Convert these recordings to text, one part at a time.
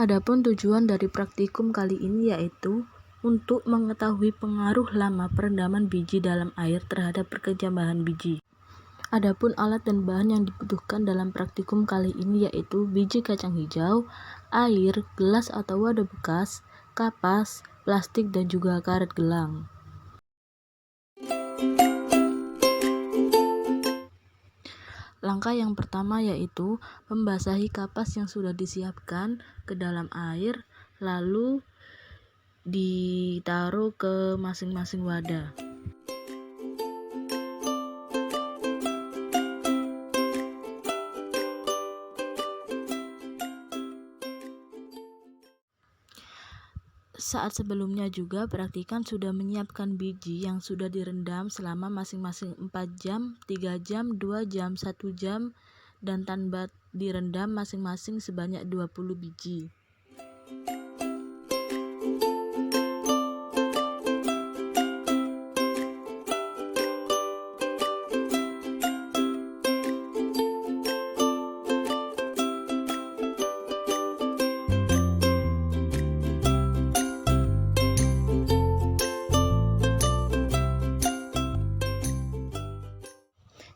Adapun tujuan dari praktikum kali ini yaitu untuk mengetahui pengaruh lama perendaman biji dalam air terhadap perkecambahan biji. Adapun alat dan bahan yang dibutuhkan dalam praktikum kali ini yaitu biji kacang hijau, air, gelas atau wadah bekas, kapas, plastik, dan juga karet gelang. Langkah yang pertama yaitu membasahi kapas yang sudah disiapkan ke dalam air, lalu ditaruh ke masing-masing wadah. Saat sebelumnya juga perhatikan sudah menyiapkan biji yang sudah direndam selama masing-masing 4 jam, 3 jam, 2 jam, 1 jam, dan tanpa direndam masing-masing sebanyak 20 biji.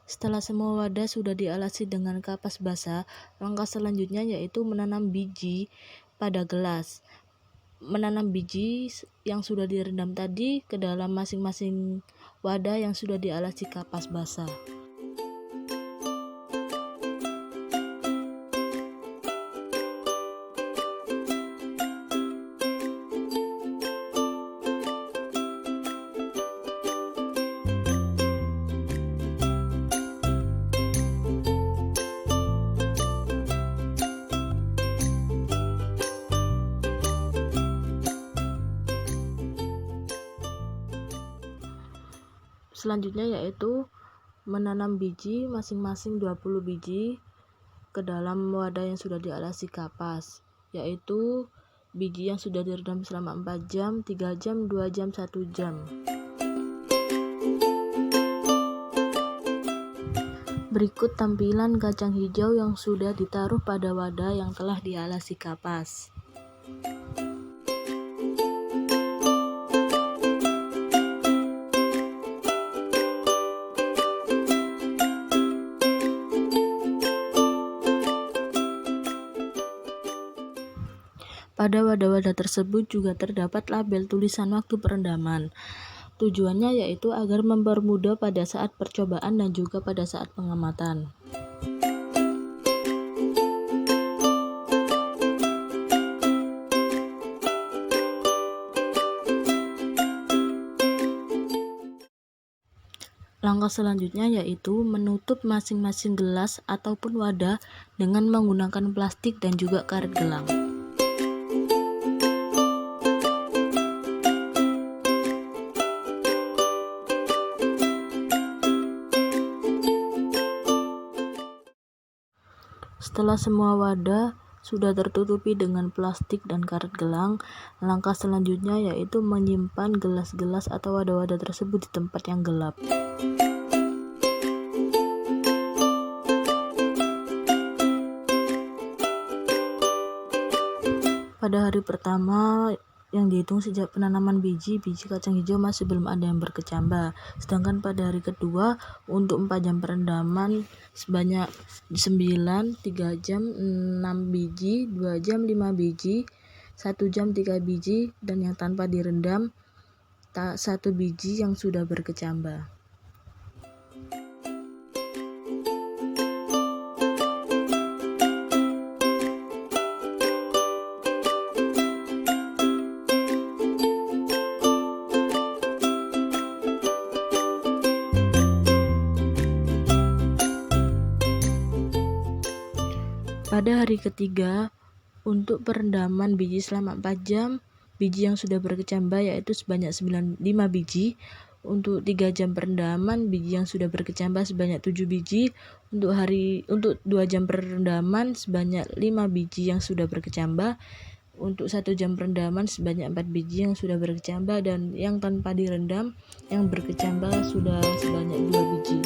Setelah semua wadah sudah dialasi dengan kapas basah, langkah selanjutnya yaitu menanam biji pada gelas. Menanam biji yang sudah direndam tadi ke dalam masing-masing wadah yang sudah dialasi kapas basah. Selanjutnya yaitu menanam biji masing-masing 20 biji ke dalam wadah yang sudah dialasi kapas, yaitu biji yang sudah direndam selama 4 jam, 3 jam, 2 jam, 1 jam. Berikut tampilan kacang hijau yang sudah ditaruh pada wadah yang telah dialasi kapas. Pada wadah-wadah tersebut juga terdapat label tulisan waktu perendaman. Tujuannya yaitu agar mempermudah pada saat percobaan dan juga pada saat pengamatan. Langkah selanjutnya yaitu menutup masing-masing gelas ataupun wadah dengan menggunakan plastik dan juga karet gelang. Setelah semua wadah sudah tertutupi dengan plastik dan karet gelang, langkah selanjutnya yaitu menyimpan gelas-gelas atau wadah-wadah tersebut di tempat yang gelap. Pada hari pertama yang dihitung sejak penanaman biji kacang hijau masih belum ada yang berkecambah. Sedangkan pada hari kedua untuk 4 jam perendaman sebanyak 9, 3 jam 6 biji, 2 jam 5 biji, 1 jam 3 biji, dan yang tanpa direndam 1 biji yang sudah berkecambah. Pada hari ketiga, untuk perendaman biji selama 4 jam, biji yang sudah berkecambah yaitu sebanyak 5 biji. Untuk 3 jam perendaman, biji yang sudah berkecambah sebanyak 7 biji. Untuk 2 jam perendaman sebanyak 5 biji yang sudah berkecambah. Untuk 1 jam perendaman sebanyak 4 biji yang sudah berkecambah, dan yang tanpa direndam yang berkecambah sudah sebanyak 2 biji.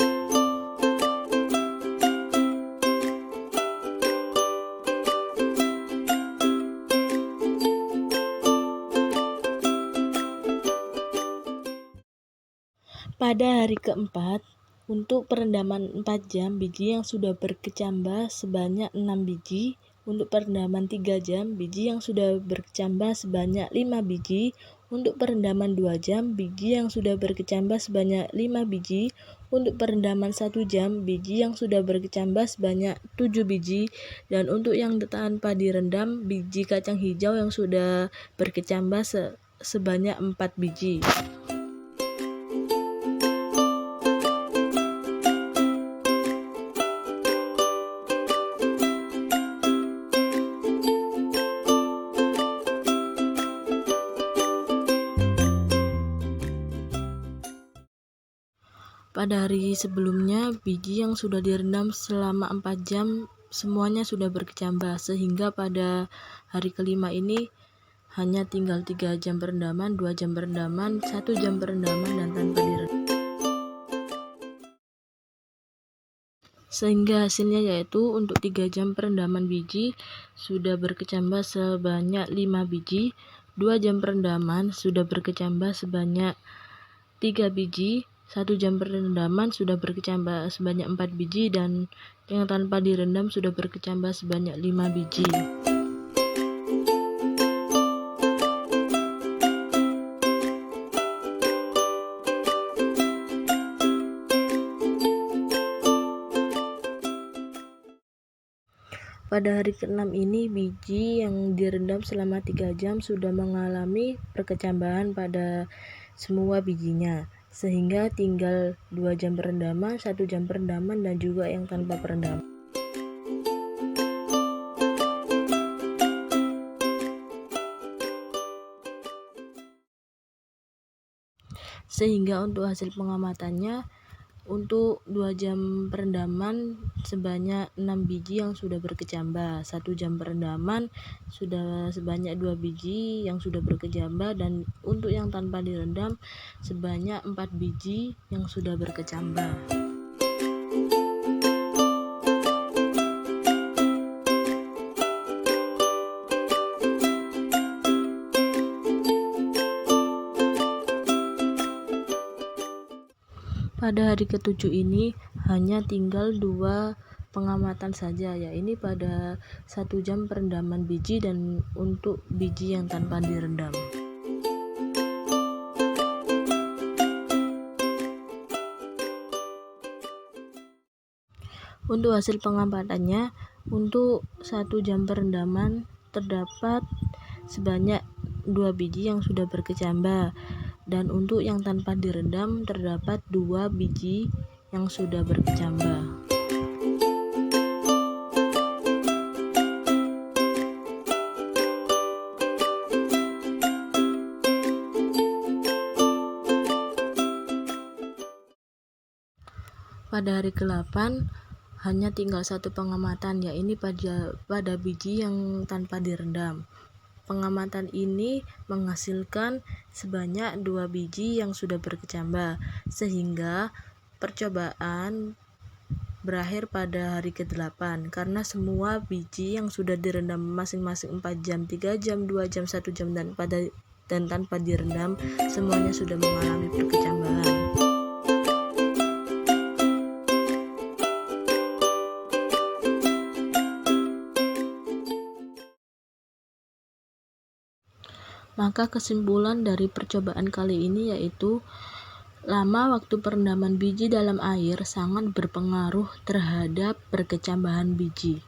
Pada hari keempat, untuk perendaman 4 jam, biji yang sudah berkecambah sebanyak 6 biji. Untuk perendaman 3 jam, biji yang sudah berkecambah sebanyak 5 biji. Untuk perendaman 2 jam, biji yang sudah berkecambah sebanyak 5 biji. Untuk perendaman 1 jam, biji yang sudah berkecambah sebanyak 7 biji. Dan untuk yang tanpa direndam, biji kacang hijau yang sudah berkecambah sebanyak 4 biji. Pada hari sebelumnya, biji yang sudah direndam selama 4 jam semuanya sudah berkecambah, sehingga pada hari kelima ini hanya tinggal 3 jam perendaman, 2 jam perendaman, 1 jam perendaman, dan tanpa direndam. Sehingga hasilnya yaitu untuk 3 jam perendaman biji sudah berkecambah sebanyak 5 biji, 2 jam perendaman sudah berkecambah sebanyak 3 biji, 1 jam perendaman sudah berkecambah sebanyak 4 biji, dan yang tanpa direndam sudah berkecambah sebanyak 5 biji. Pada hari ke-6 ini, biji yang direndam selama 3 jam sudah mengalami perkecambahan pada semua bijinya, sehingga tinggal 2 jam perendaman, 1 jam perendaman, dan juga yang tanpa perendaman. Sehingga untuk hasil pengamatannya, untuk 2 jam perendaman sebanyak 6 biji yang sudah berkecambah, 1 jam perendaman sudah sebanyak 2 biji yang sudah berkecambah, dan untuk yang tanpa direndam sebanyak 4 biji yang sudah berkecambah. Pada hari ke-7 ini hanya tinggal 2 pengamatan saja, yaitu pada 1 jam perendaman biji dan untuk biji yang tanpa direndam. Untuk hasil pengamatannya, untuk 1 jam perendaman terdapat sebanyak 2 biji yang sudah berkecambah, dan untuk yang tanpa direndam terdapat 2 biji yang sudah berkecambah. Pada hari ke-8 hanya tinggal 1 pengamatan, yaitu pada biji yang tanpa direndam. Pengamatan ini menghasilkan sebanyak 2 biji yang sudah berkecambah, sehingga percobaan berakhir pada hari ke-8 karena semua biji yang sudah direndam masing-masing 4 jam, 3 jam, 2 jam, 1 jam, dan tanpa direndam semuanya sudah mengalami perkecambahan. Maka kesimpulan dari percobaan kali ini yaitu lama waktu perendaman biji dalam air sangat berpengaruh terhadap perkecambahan biji.